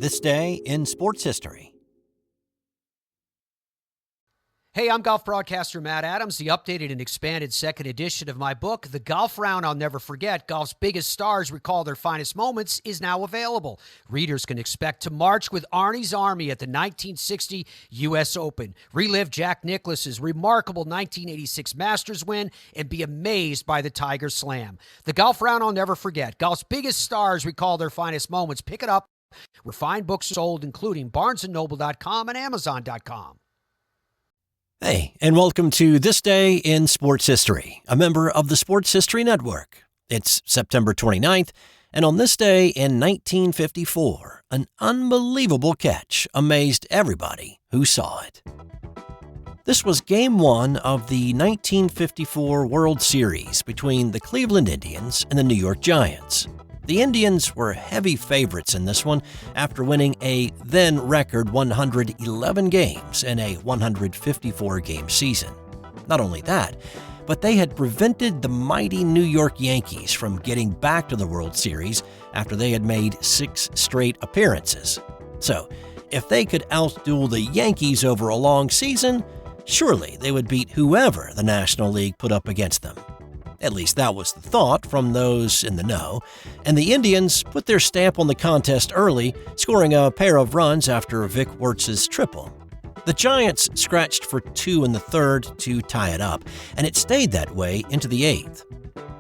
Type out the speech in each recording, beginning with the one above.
This day in sports history. Hey, I'm golf broadcaster Matt Adams. The updated and expanded second edition of my book, The Golf Round I'll Never Forget, Golf's Biggest Stars Recall Their Finest Moments, is now available. Readers can expect to march with Arnie's Army at the 1960 U.S. Open, relive Jack Nicklaus's remarkable 1986 Masters win, and be amazed by the Tiger Slam. The Golf Round I'll Never Forget, Golf's Biggest Stars Recall Their Finest Moments. Pick it up where fine books are sold, including BarnesandNoble.com and Amazon.com. Hey, and welcome to This Day in Sports History, a member of the Sports History Network. It's September 29th, and on this day in 1954, an unbelievable catch amazed everybody who saw it. This was Game 1 of the 1954 World Series between the Cleveland Indians and the New York Giants. The Indians were heavy favorites in this one after winning a then-record 111 games in a 154-game season. Not only that, but they had prevented the mighty New York Yankees from getting back to the World Series after they had made 6 straight appearances. So, if they could outduel the Yankees over a long season, surely they would beat whoever the National League put up against them. At least that was the thought from those in the know, and the Indians put their stamp on the contest early, scoring a pair of runs after Vic Wertz's triple. The Giants scratched for 2 in the third to tie it up, and it stayed that way into the 8th.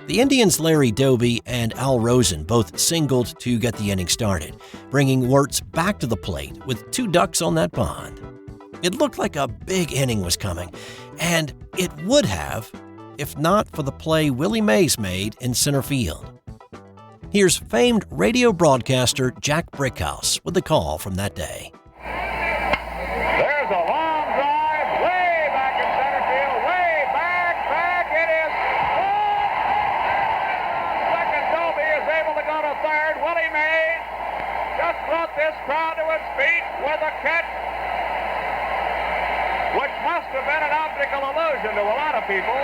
The Indians' Larry Doby and Al Rosen both singled to get the inning started, bringing Wertz back to the plate with 2 ducks on that pond. It looked like a big inning was coming, and it would have if not for the play Willie Mays made in center field. Here's famed radio broadcaster Jack Brickhouse with the call from that day. There's a long drive way back in center field, way back, it is second. Doby is able to go to third. Willie Mays just brought this crowd to its feet with a catch, which must have been an optical illusion to a lot of people.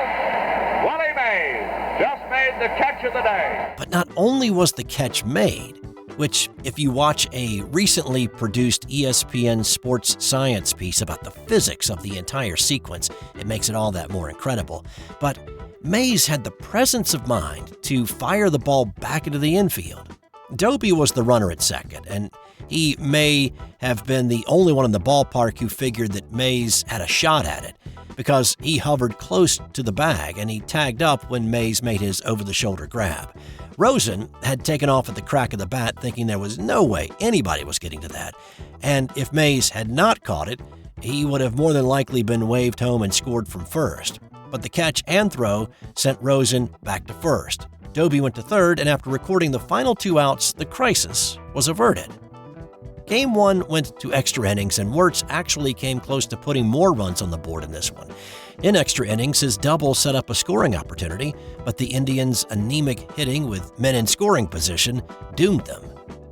Willie Mays just made the catch of the day. But not only was the catch made, which if you watch a recently produced ESPN sports science piece about the physics of the entire sequence, it makes it all that more incredible. But Mays had the presence of mind to fire the ball back into the infield. Doby was the runner at second, and he may have been the only one in the ballpark who figured that Mays had a shot at it, because he hovered close to the bag and he tagged up when Mays made his over-the-shoulder grab. Rosen had taken off at the crack of the bat, thinking there was no way anybody was getting to that, and if Mays had not caught it, he would have more than likely been waved home and scored from first. But the catch and throw sent Rosen back to first. Doby went to third, and after recording the final 2 outs, the crisis was averted. Game 1 went to extra innings, and Wertz actually came close to putting more runs on the board in this one. In extra innings, his double set up a scoring opportunity, but the Indians' anemic hitting with men in scoring position doomed them.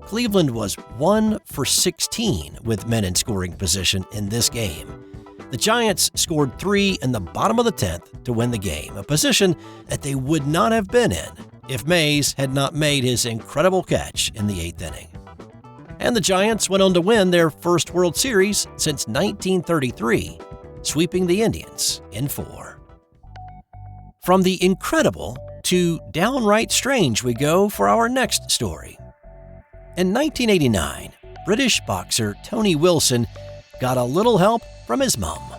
Cleveland was 1 for 16 with men in scoring position in this game. The Giants scored 3 in the bottom of the 10th to win the game, a position that they would not have been in if Mays had not made his incredible catch in the 8th inning. And the Giants went on to win their first World Series since 1933, sweeping the Indians in 4. From the incredible to downright strange we go for our next story. In 1989, British boxer Tony Wilson got a little help from his mom.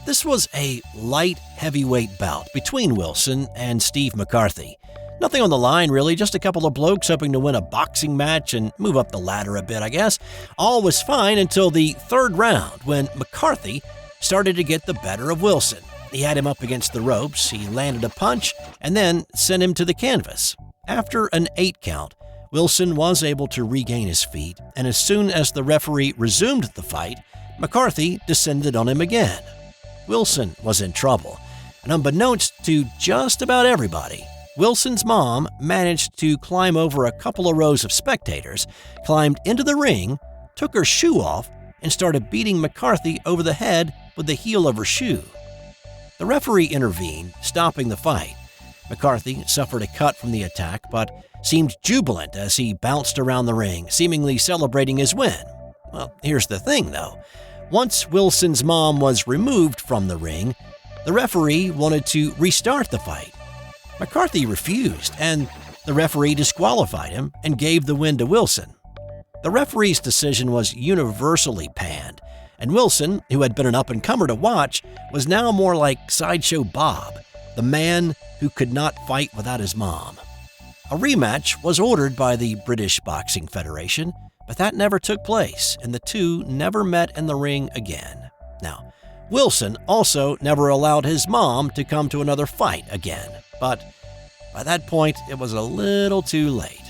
This was a light heavyweight bout between Wilson and Steve McCarthy. Nothing on the line, really, just a couple of blokes hoping to win a boxing match and move up the ladder a bit, I guess. All was fine until the 3rd round, when McCarthy started to get the better of Wilson. He had him up against the ropes, he landed a punch, and then sent him to the canvas. After an 8 count, Wilson was able to regain his feet, and as soon as the referee resumed the fight, McCarthy descended on him again. Wilson was in trouble, and unbeknownst to just about everybody, Wilson's mom managed to climb over a couple of rows of spectators, climbed into the ring, took her shoe off, and started beating McCarthy over the head with the heel of her shoe. The referee intervened, stopping the fight, McCarthy suffered a cut from the attack, but seemed jubilant as he bounced around the ring, seemingly celebrating his win. Well, here's the thing, though. Once Wilson's mom was removed from the ring, the referee wanted to restart the fight. McCarthy refused, and the referee disqualified him and gave the win to Wilson. The referee's decision was universally panned, and Wilson, who had been an up-and-comer to watch, was now more like Sideshow Bob, the man who could not fight without his mom. A rematch was ordered by the British Boxing Federation, but that never took place, and the two never met in the ring again. Now, Wilson also never allowed his mom to come to another fight again, but by that point, it was a little too late.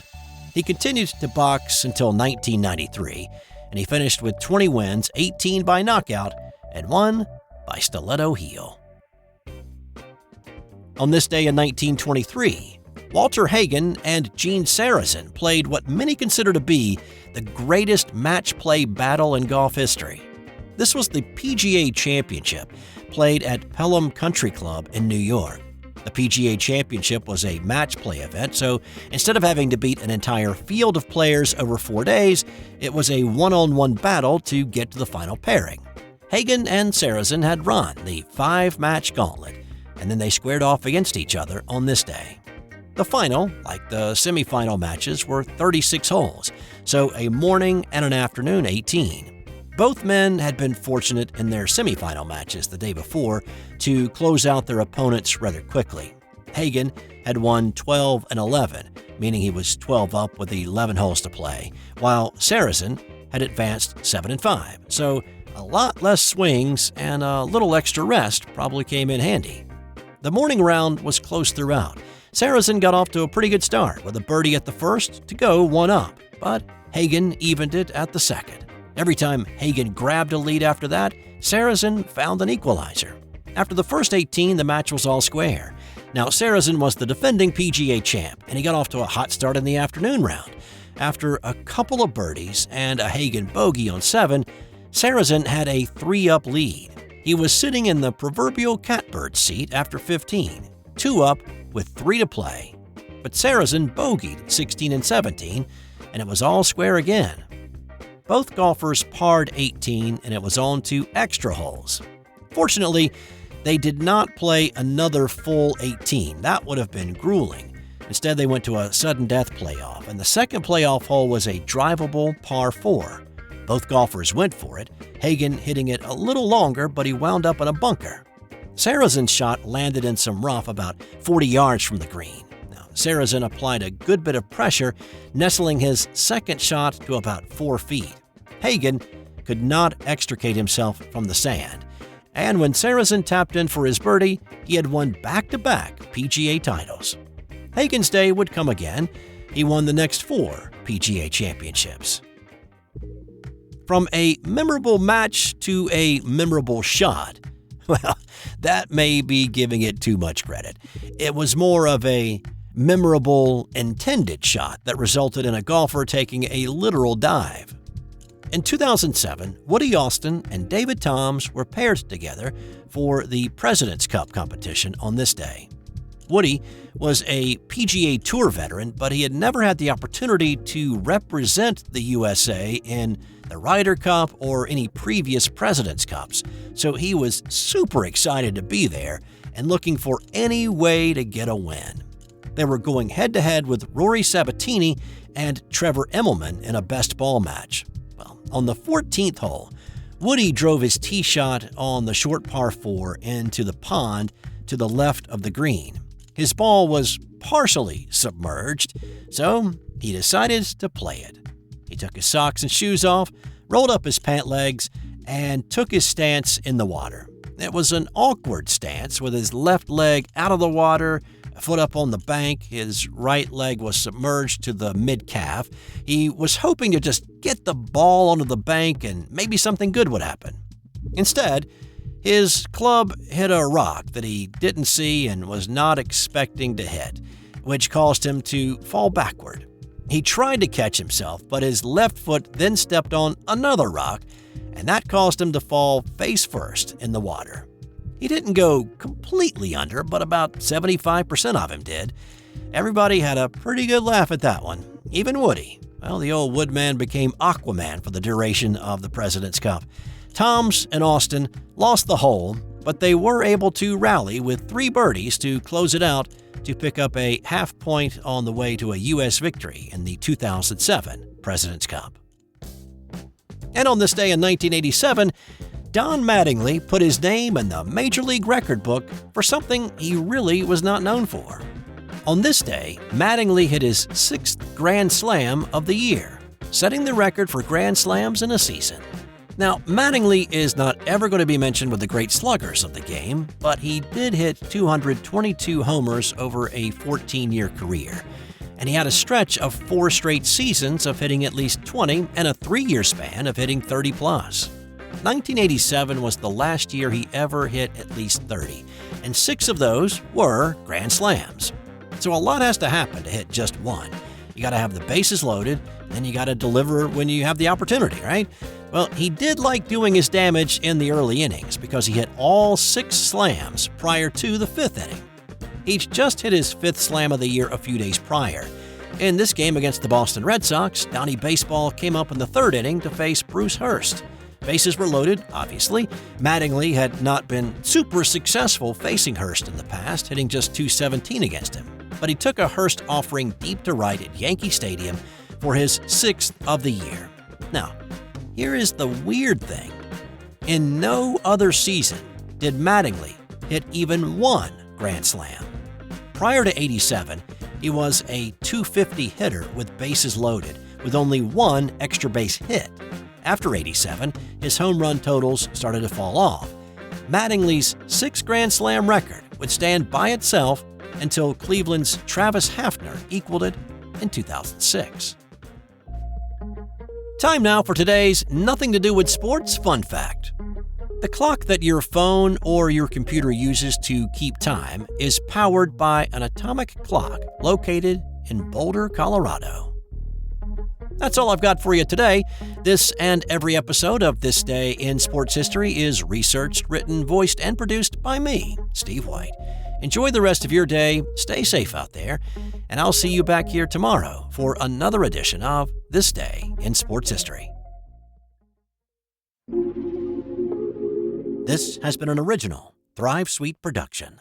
He continued to box until 1993, and he finished with 20 wins, 18 by knockout, and 1 by stiletto heel. On this day in 1923, Walter Hagen and Gene Sarazen played what many consider to be the greatest match play battle in golf history. This was the PGA Championship, played at Pelham Country Club in New York. The PGA Championship was a match play event, so instead of having to beat an entire field of players over 4 days, it was a one-on-one battle to get to the final pairing. Hagen and Sarazen had run the 5-match gauntlet, and then they squared off against each other on this day. The final, like the semifinal matches, were 36 holes, so a morning and an afternoon 18. Both men had been fortunate in their semifinal matches the day before to close out their opponents rather quickly. Hagen had won 12 and 11, meaning he was 12 up with 11 holes to play, while Sarazen had advanced 7 and 5. So a lot less swings and a little extra rest probably came in handy. The morning round was close throughout. Sarazen got off to a pretty good start with a birdie at the first to go 1 up, but Hagen evened it at the second. Every time Hagen grabbed a lead after that, Sarazen found an equalizer. After the first 18, the match was all square. Now, Sarazen was the defending PGA champ, and he got off to a hot start in the afternoon round. After a couple of birdies and a Hagen bogey on 7, Sarazen had a 3-up lead. He was sitting in the proverbial catbird seat after 15, 2 up with 3 to play. But Sarazen bogeyed 16 and 17, and it was all square again. Both golfers parred 18, and it was on to extra holes. Fortunately, they did not play another full 18. That would have been grueling. Instead, they went to a sudden death playoff, and the second playoff hole was a drivable par 4. Both golfers went for it, Hagen hitting it a little longer, but he wound up in a bunker. Sarazen's shot landed in some rough about 40 yards from the green. Sarazen applied a good bit of pressure, nestling his second shot to about 4 feet. Hagen could not extricate himself from the sand, and when Sarazen tapped in for his birdie, he had won back-to-back PGA titles. Hagen's day would come again. He won the next 4 PGA championships. From a memorable match to a memorable shot, well, that may be giving it too much credit. It was more of a memorable intended shot that resulted in a golfer taking a literal dive. In 2007, Woody Austin and David Toms were paired together for the President's Cup competition on this day. Woody was a PGA Tour veteran, but he had never had the opportunity to represent the USA in the Ryder Cup or any previous President's Cups, so he was super excited to be there and looking for any way to get a win. They were going head-to-head with Rory Sabatini and Trevor Immelman in a best ball match. Well, on the 14th hole, Woody drove his tee shot on the short par 4 into the pond to the left of the green. His ball was partially submerged, so he decided to play it. He took his socks and shoes off, rolled up his pant legs, and took his stance in the water. It was an awkward stance with his left leg out of the water, a foot up on the bank. His right leg was submerged to the mid-calf. He was hoping to just get the ball onto the bank and maybe something good would happen. Instead, his club hit a rock that he didn't see and was not expecting to hit, which caused him to fall backward. He tried to catch himself, but his left foot then stepped on another rock, and that caused him to fall face first in the water. He didn't go completely under, but about 75% of him did. Everybody had a pretty good laugh at that one, even Woody. Well, the old Woodman became Aquaman for the duration of the President's Cup. Toms and Austin lost the hole, but they were able to rally with 3 birdies to close it out to pick up a half point on the way to a U.S. victory in the 2007 President's Cup. And on this day in 1987, Don Mattingly put his name in the Major League record book for something he really was not known for. On this day, Mattingly hit his 6th Grand Slam of the year, setting the record for Grand Slams in a season. Now, Mattingly is not ever going to be mentioned with the great sluggers of the game, but he did hit 222 homers over a 14-year career, and he had a stretch of 4 straight seasons of hitting at least 20 and a 3-year span of hitting 30+. 1987 was the last year he ever hit at least 30, and 6 of those were Grand Slams. So a lot has to happen to hit just one. You got to have the bases loaded, then you got to deliver when you have the opportunity, right? Well, he did like doing his damage in the early innings because he hit all 6 slams prior to the 5th inning. He'd just hit his 5th slam of the year a few days prior. In this game against the Boston Red Sox, Donnie Baseball came up in the 3rd inning to face Bruce Hurst. Bases were loaded, obviously. Mattingly had not been super successful facing Hurst in the past, hitting just .217 against him. But he took a Hurst offering deep to right at Yankee Stadium for his 6th of the year. Now, here is the weird thing. In no other season did Mattingly hit even 1 Grand Slam. Prior to 87, he was a .250 hitter with bases loaded, with only 1 extra base hit. After 87, his home run totals started to fall off. Mattingly's 6 Grand Slam record would stand by itself until Cleveland's Travis Hafner equaled it in 2006. Time now for today's Nothing to Do with Sports fun fact. The clock that your phone or your computer uses to keep time is powered by an atomic clock located in Boulder, Colorado. That's all I've got for you today. This and every episode of This Day in Sports History is researched, written, voiced, and produced by me, Steve White. Enjoy the rest of your day, stay safe out there, and I'll see you back here tomorrow for another edition of This Day in Sports History. This has been an original Thrive Suite production.